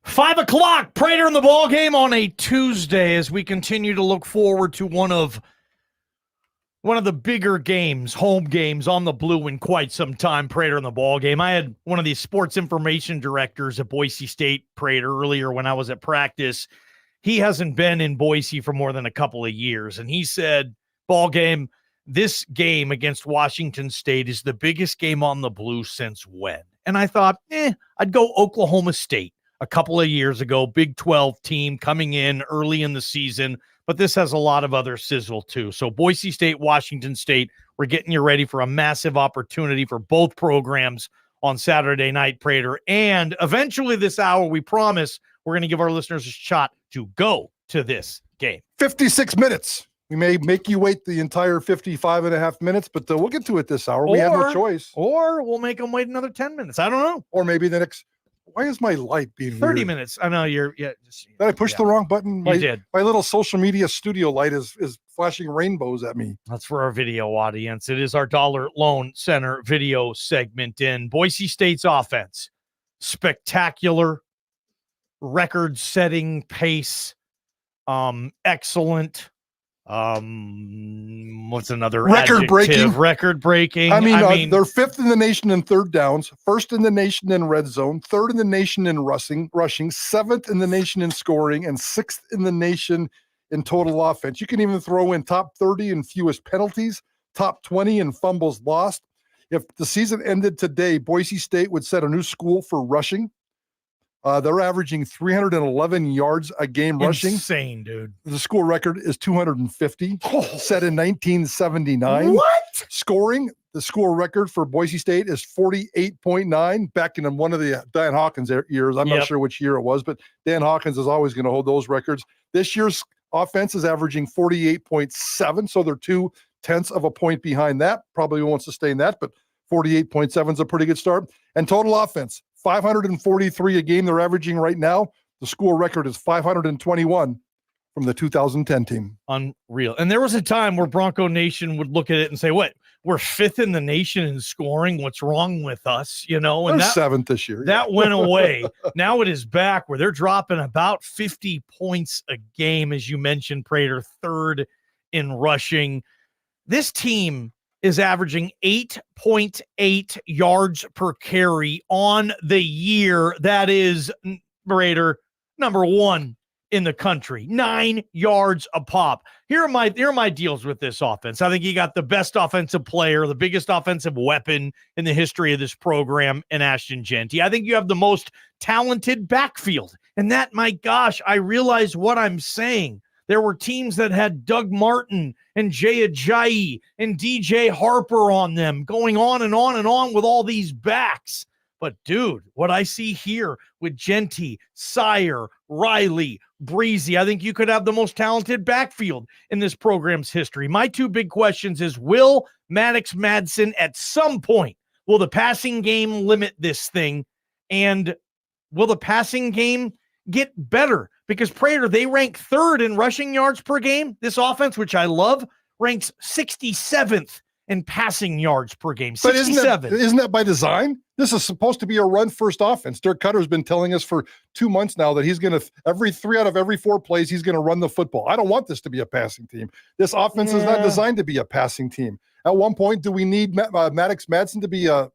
5 o'clock, Prater in the ball game on a Tuesday as we continue to look forward to one of the bigger games, home games on the blue in quite some time. Prater in the ball game. I had one of the sports information directors at Boise State, Prater, earlier when I was at practice. He hasn't been in Boise for more than a couple of years, and he said, ball game, this game against Washington State is the biggest game on the blue since when? And I thought, I'd go Oklahoma State. A couple of years ago, Big 12 team coming in early in the season, but this has a lot of other sizzle too. So Boise State, Washington State, we're getting you ready for a massive opportunity for both programs on Saturday night, Prater. And eventually this hour, we promise we're going to give our listeners a shot to go to this game. 56 minutes. We may make you wait the entire 55 and a half minutes, but we'll get to it this hour. We have no choice. Or we'll make them wait another 10 minutes. I don't know. Or maybe the next... Why is my light being 30 weird? minutes? I know you're... Did I push the wrong button? You did. My little social media studio light is flashing rainbows at me. That's for our video audience. It is our Dollar Loan Center video segment in Boise State's offense. Spectacular, record-setting pace, excellent. What's another record-breaking? I mean, they're fifth in the nation in third downs, first in the nation in red zone, third in the nation in rushing, seventh in the nation in scoring, and sixth in the nation in total offense. You can even throw in top 30 in fewest penalties, top 20 in fumbles lost. If the season ended today, Boise State would set a new school for rushing. They're averaging 311 yards a game rushing. Insane, dude. The school record is 250, set in 1979. What? Scoring, the school record for Boise State is 48.9, back in one of the Dan Hawkins years. I'm not sure which year it was, but Dan Hawkins is always going to hold those records. This year's offense is averaging 48.7, so they're 0.2 of a point behind that. Probably won't sustain that, but 48.7 is a pretty good start. And total offense, 543 a game they're averaging right now. The school record is 521 from the 2010 team. Unreal. And there was a time where Bronco Nation would look at it and say, what, we're fifth in the nation in scoring. What's wrong with us? You know, and they're seventh this year. That went away. Now it is back where they're dropping about 50 points a game, as you mentioned, Prater, third in rushing. This team is averaging 8.8 yards per carry on the year. That is, Prater, number one in the country. 9 yards a pop. Here are my deals with this offense. I think you got the best offensive player, the biggest offensive weapon in the history of this program in Ashton Jeanty. I think you have the most talented backfield. And that, my gosh, I realize what I'm saying. There were teams that had Doug Martin and Jay Ajayi and DJ Harper on them, going on and on and on with all these backs. But, dude, what I see here with Jeanty, Sire, Riley, Breezy, I think you could have the most talented backfield in this program's history. My two big questions is, will Maddux Madsen at some point, will the passing game limit this thing? And will the passing game get better? Because Prater, they rank third in rushing yards per game. This offense, which I love, ranks 67th in passing yards per game. 67. But isn't that by design? This is supposed to be a run-first offense. Dirk Koetter has been telling us for 2 months now that he's going to, every 3 out of every 4 plays, he's going to run the football. I don't want this to be a passing team. This offense is not designed to be a passing team. At one point, do we need Maddux Madsen to be a...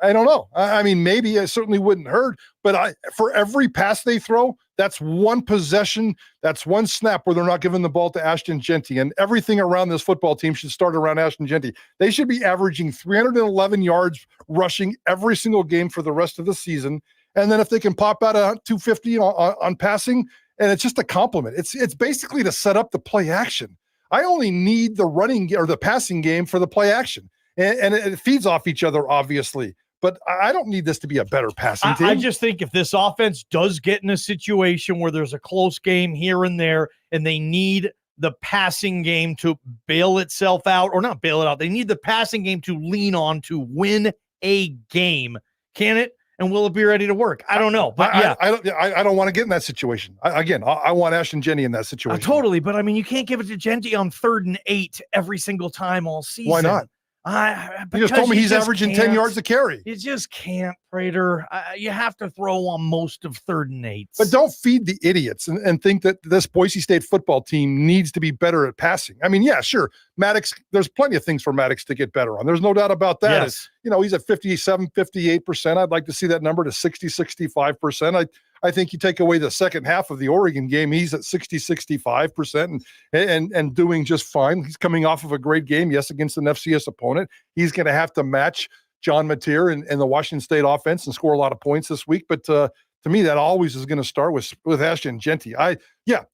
I don't know. I mean, maybe it certainly wouldn't hurt, but for every pass they throw, that's one possession, that's one snap where they're not giving the ball to Ashton Jeanty, and everything around this football team should start around Ashton Jeanty. They should be averaging 311 yards rushing every single game for the rest of the season, and then if they can pop out a 250 on passing, and it's just a compliment. It's basically to set up the play action. I only need the running or the passing game for the play action. And it feeds off each other, obviously. But I don't need this to be a better passing team. I just think if this offense does get in a situation where there's a close game here and there, and they need the passing game to bail itself out, or not bail it out, they need the passing game to lean on to win a game. Can it? And will it be ready to work? I don't know. But I don't want to get in that situation. I want Ashton Jeanty in that situation. Totally. But I mean, you can't give it to Jeanty on 3rd and 8 every single time all season. Why not? You just told me he's averaging 10 yards a carry. You just can't, Prater. You have to throw on most of 3rd and 8s. But don't feed the idiots and think that this Boise State football team needs to be better at passing. I mean, yeah, sure. Maddux, there's plenty of things for Maddux to get better on. There's no doubt about that. Yes. He's at 57, 58%. I'd like to see that number to 60, 65%. I think you take away the second half of the Oregon game, he's at 60, 65% and doing just fine. He's coming off of a great game, yes, against an FCS opponent. He's going to have to match John Mateer and the Washington State offense and score a lot of points this week. But to me, that always is going to start with Ashton Genty.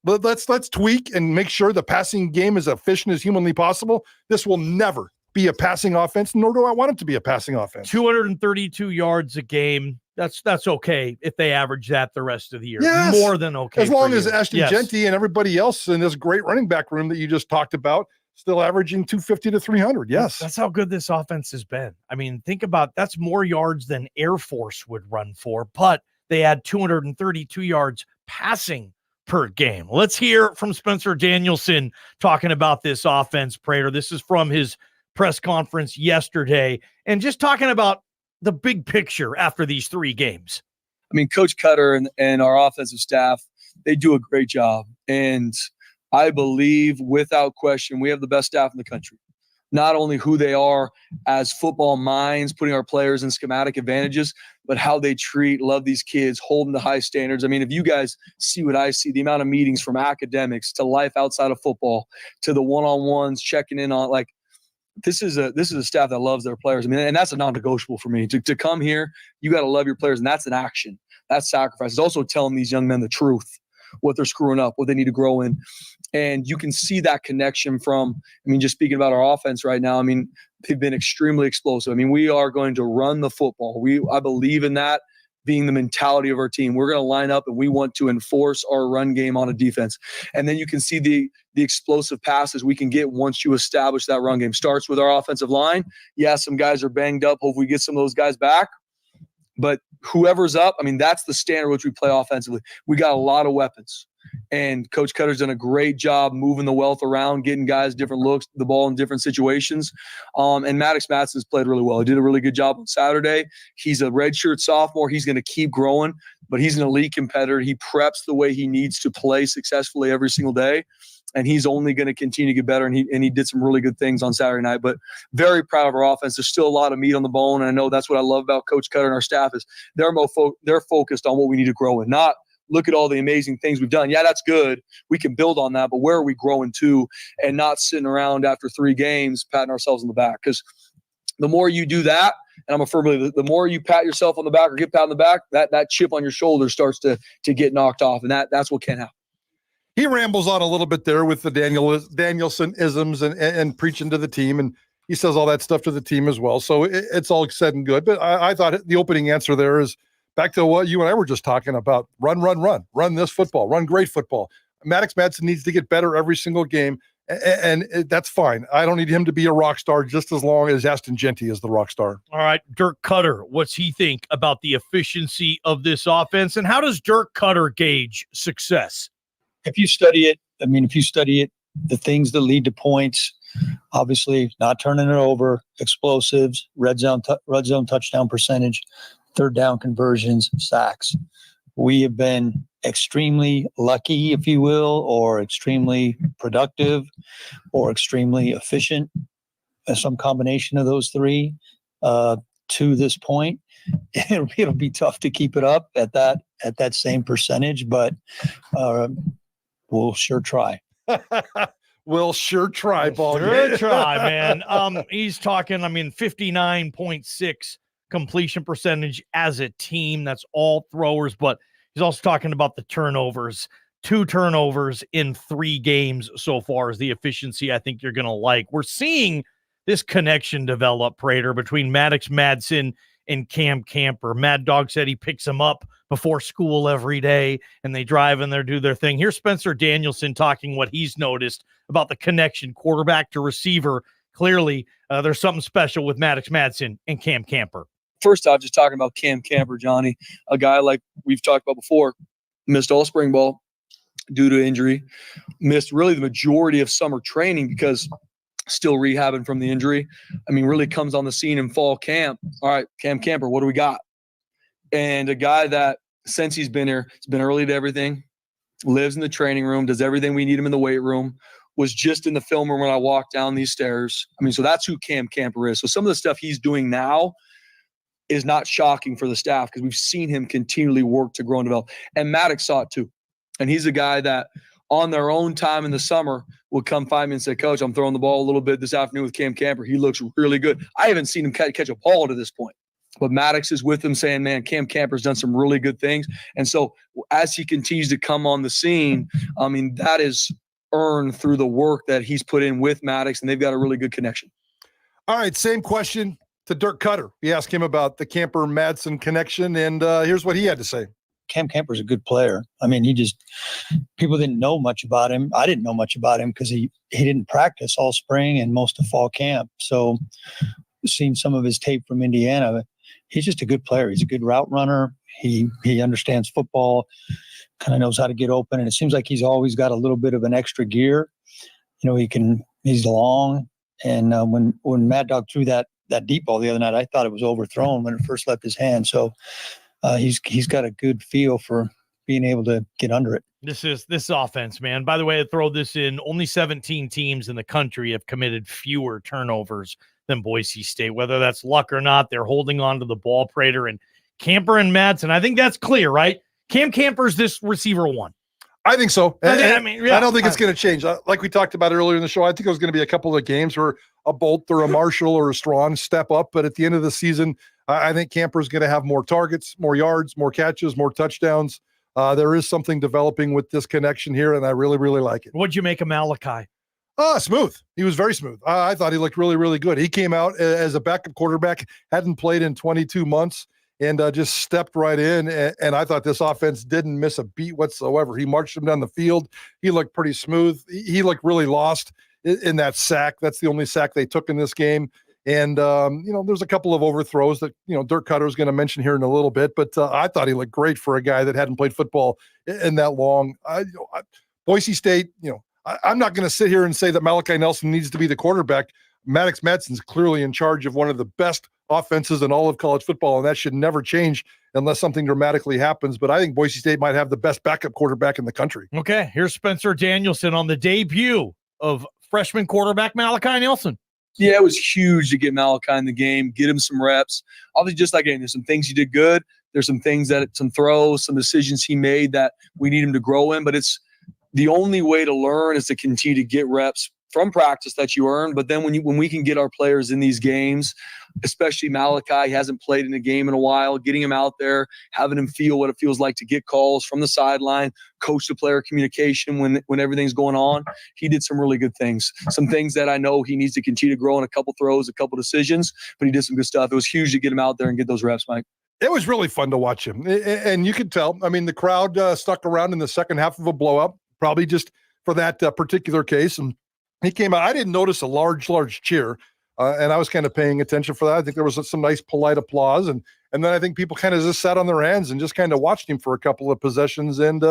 Let's tweak and make sure the passing game is efficient as humanly possible. This will never be a passing offense, nor do I want it to be a passing offense. 232 yards a game. That's okay if they average that the rest of the year. Yes. More than okay. As long as Ashton Genty and everybody else in this great running back room that you just talked about still averaging 250 to 300. Yes. That's how good this offense has been. I mean, think about that's more yards than Air Force would run for, but they had 232 yards passing per game. Let's hear from Spencer Danielson talking about this offense, Prater. This is from his press conference yesterday and just talking about the big picture after these 3 games. I mean, Coach Koetter and our offensive staff, they do a great job. And I believe without question, we have the best staff in the country. Not only who they are as football minds, putting our players in schematic advantages, but how they love these kids, hold them to high standards. I mean, if you guys see what I see, the amount of meetings from academics to life outside of football to the one-on-ones, checking in on, like, this is a staff that loves their players. I mean, and that's a non-negotiable for me. To come here, you got to love your players, and that's an action. That's sacrifice. It's also telling these young men the truth, what they're screwing up, what they need to grow in. And you can see that connection from, I mean, just speaking about our offense right now, I mean, they've been extremely explosive. I mean, we are going to run the football. I believe in that being the mentality of our team. We're going to line up and we want to enforce our run game on a defense. And then you can see the explosive passes we can get once you establish that run game. Starts with our offensive line. Yeah, some guys are banged up. Hopefully we get some of those guys back. But whoever's up, I mean, that's the standard which we play offensively. We got a lot of weapons. And Coach Koetter's done a great job moving the wealth around, getting guys different looks, the ball in different situations. And Maddux Madsen's played really well. He did a really good job on Saturday. He's a redshirt sophomore. He's going to keep growing, but he's an elite competitor. He preps the way he needs to play successfully every single day. And he's only going to continue to get better. And he did some really good things on Saturday night. But very proud of our offense. There's still a lot of meat on the bone. And I know that's what I love about Coach Koetter and our staff is they're focused on what we need to grow in, not look at all the amazing things we've done. Yeah, that's good. We can build on that. But where are we growing to, and not sitting around after 3 games patting ourselves on the back? Because the more you do that, and I'm a firm believer, the more you pat yourself on the back or get pat on the back, that chip on your shoulder starts to get knocked off. And that's what can happen. He rambles on a little bit there with the Danielson isms and preaching to the team. And he says all that stuff to the team as well. So it's all said and good. But I thought the opening answer there is back to what you and I were just talking about. Run this football, run great football. Maddux Madsen needs to get better every single game. And that's fine. I don't need him to be a rock star just as long as Ashton Genty is the rock star. All right, Dirk Koetter, what's he think about the efficiency of this offense? And how does Dirk Koetter gauge success? If you study it, the things that lead to points, obviously not turning it over, explosives, red zone touchdown percentage, third down conversions, sacks. We have been extremely lucky, if you will, or extremely productive or extremely efficient, some combination of those 3 to this point. It'll be tough to keep it up at that same percentage, but we'll sure try. We'll sure try, ball. Sure try, man. He's talking, 59.6 completion percentage as a team. That's all throwers, but he's also talking about the turnovers. 2 turnovers in 3 games so far is the efficiency I think you're going to like. We're seeing this connection develop, Prater, between Maddux Madsen and Cam Camper. Mad Dog said he picks him up before school every day, and they drive and they do their thing. Here's Spencer Danielson talking what he's noticed about the connection, quarterback to receiver. Clearly, there's something special with Maddux Madsen and Cam Camper. First off, just talking about Cam Camper, Johnny, a guy like we've talked about before, missed all spring ball due to injury, missed really the majority of summer training because still rehabbing from the injury. I mean, really comes on the scene in fall camp. All right, Cam Camper, what do we got? And a guy that since he's been here, he's been early to everything, lives in the training room, does everything we need him in the weight room, was just in the film room when I walked down these stairs. I mean, so that's who Cam Camper is. So some of the stuff he's doing now is not shocking for the staff because we've seen him continually work to grow and develop. And Maddux saw it too. And he's a guy that on their own time in the summer would come find me and say, Coach, I'm throwing the ball a little bit this afternoon with Cam Camper. He looks really good. I haven't seen him catch a ball to this point. But Maddux is with him saying, man, Cam Camper's done some really good things. And so as he continues to come on the scene, I mean, that is earned through the work that he's put in with Maddux, and they've got a really good connection. All right, same question to Dirk Koetter. We asked him about the Camper Madsen connection, and here's what he had to say. Cam Camper's a good player. I mean, people didn't know much about him. I didn't know much about him because he didn't practice all spring and most of fall camp. So seen some of his tape from Indiana. He's just a good player. He's a good route runner. He understands football, kind of knows how to get open. And it seems like he's always got a little bit of an extra gear. You know, he's long. And when Mad Dog threw that deep ball the other night, I thought it was overthrown when it first left his hand. So he's got a good feel for being able to get under it. This offense, man. By the way, I throw this in. Only 17 teams in the country have committed fewer turnovers than Boise State. Whether that's luck or not, they're holding on to the ball, Prater, and Camper and Madsen. I think that's clear, right? Cam Camper's this receiver one. I think so. I don't think it's to going to change. Like we talked about earlier in the show, I think it was going to be a couple of games where a Bolt or a Marshall or a Strawn step up. But at the end of the season, I think Camper's going to have more targets, more yards, more catches, more touchdowns. There is something developing with this connection here, and I really, really like it. What'd you make of Malachi? Smooth. He was very smooth. I thought he looked really, really good. He came out as a backup quarterback, hadn't played in 22 months, and just stepped right in. And I thought this offense didn't miss a beat whatsoever. He marched him down the field. He looked pretty smooth. He looked really lost in that sack. That's the only sack they took in this game. And, there's a couple of overthrows that, Dirk Koetter is going to mention here in a little bit, but I thought he looked great for a guy that hadn't played football in that long. Boise State, I'm not going to sit here and say that Malachi Nelson needs to be the quarterback. Maddux Madsen's clearly in charge of one of the best offenses in all of college football, and that should never change unless something dramatically happens. But I think Boise State might have the best backup quarterback in the country. Okay, here's Spencer Danielson on the debut of freshman quarterback Malachi Nelson. Yeah, it was huge to get Malachi in the game, get him some reps. Obviously, just like there's some things he did good. There's some things some throws, some decisions he made that we need him to grow in. But it's the only way to learn is to continue to get reps from practice that you earn. But then when we can get our players in these games, especially Malachi, he hasn't played in a game in a while, getting him out there, having him feel what it feels like to get calls from the sideline, coach to player communication when everything's going on. He did some really good things, some things that I know he needs to continue to grow in, a couple throws, a couple decisions, but he did some good stuff. It was huge to get him out there and get those reps, Mike. It was really fun to watch him. And you could tell, I mean, the crowd stuck around in the second half of a blowout, probably just for that particular case. And he came out. I didn't notice a large cheer, and I was kind of paying attention for that. I think there was some nice, polite applause, and then I think people kind of just sat on their hands and just kind of watched him for a couple of possessions. And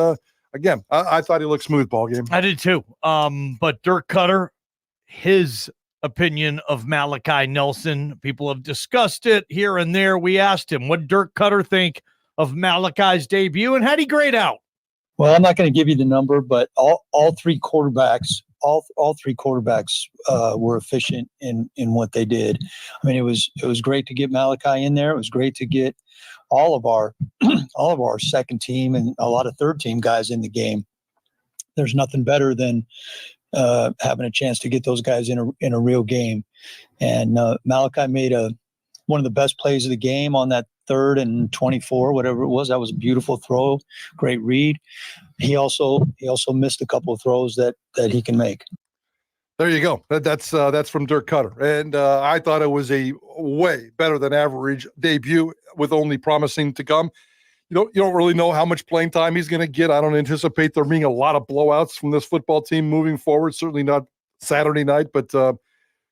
again, I thought he looked smooth ball game. I did too. But Dirk Koetter, his opinion of Malachi Nelson, people have discussed it here and there. We asked him, what did Dirk Koetter think of Malachi's debut, and how'd he grade out? Well, I'm not going to give you the number, but all three quarterbacks were efficient in what they did. I mean, it was great to get Malachi in there. It was great to get all of our second team and a lot of third team guys in the game. There's nothing better than having a chance to get those guys in a real game. And Malachi made one of the best plays of the game on that 3rd and 24, whatever it was. That was a beautiful throw, great read. He also missed a couple of throws that he can make. There you go. That's from Dirk Koetter. And I thought it was a way better than average debut with only promising to come. You don't really know how much playing time he's going to get. I don't anticipate there being a lot of blowouts from this football team moving forward. Certainly not Saturday night, but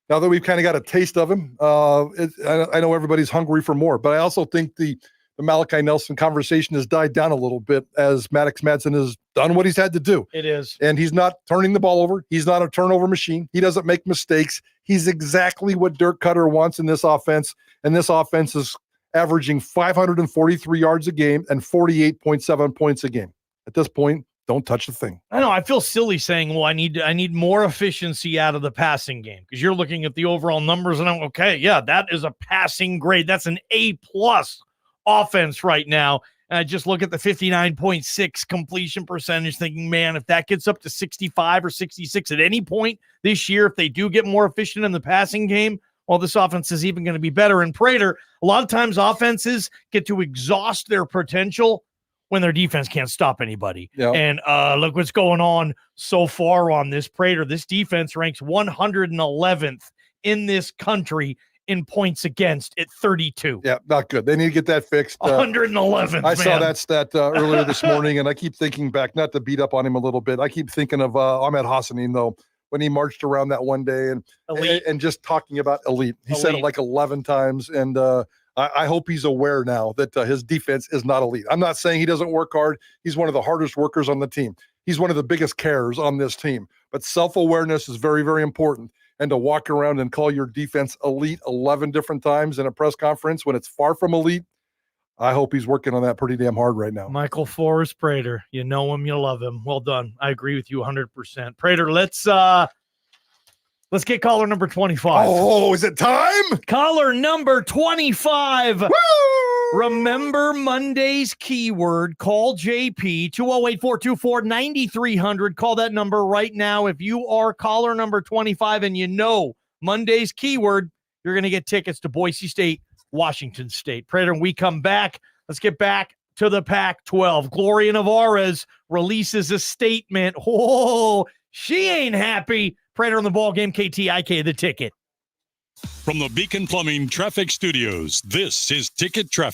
now that we've kind of got a taste of him, I know everybody's hungry for more. But I also think the the Malachi Nelson conversation has died down a little bit as Maddux Madsen has done what he's had to do. It is. And he's not turning the ball over. He's not a turnover machine. He doesn't make mistakes. He's exactly what Dirk Koetter wants in this offense. And this offense is averaging 543 yards a game and 48.7 points a game. At this point, don't touch the thing. I know. I feel silly saying, well, I need more efficiency out of the passing game, because you're looking at the overall numbers and I'm okay. Yeah, that is a passing grade. That's an A+ offense right now. And I just look at the 59.6 completion percentage thinking, man, if that gets up to 65 or 66 at any point this year, if they do get more efficient in the passing game, well, this offense is even going to be better. And Prater, a lot of times offenses get to exhaust their potential when their defense can't stop anybody. Yep. And look what's going on so far on this. Prater, this defense ranks 111th in this country in points against at 32. Yeah, not good. They need to get that fixed. 111th. I saw that stat earlier this morning, and I keep thinking back, not to beat up on him a little bit. I keep thinking of Ahmed Hassanin, though, when he marched around that one day and just talking about elite. He said it like 11 times, and I hope he's aware now that his defense is not elite. I'm not saying he doesn't work hard. He's one of the hardest workers on the team. He's one of the biggest carers on this team. But self-awareness is very, very important. And to walk around and call your defense elite 11 different times in a press conference when it's far from elite, I hope he's working on that pretty damn hard right now. Michael Forrest Prater. You know him, you love him. Well done. I agree with you 100%. Prater, let's get caller number 25. Oh, is it time? Caller number 25. Woo! Remember Monday's keyword. Call JP 208-424-9300. Call that number right now. If you are caller number 25 and you know Monday's keyword, you're going to get tickets to Boise State, Washington State. Prater, when we come back, let's get back to the Pac-12. Gloria Navarez releases a statement. Oh, she ain't happy. Prater on the ball game. KTIK, the ticket. From the Beacon Plumbing Traffic Studios, this is Ticket Traffic.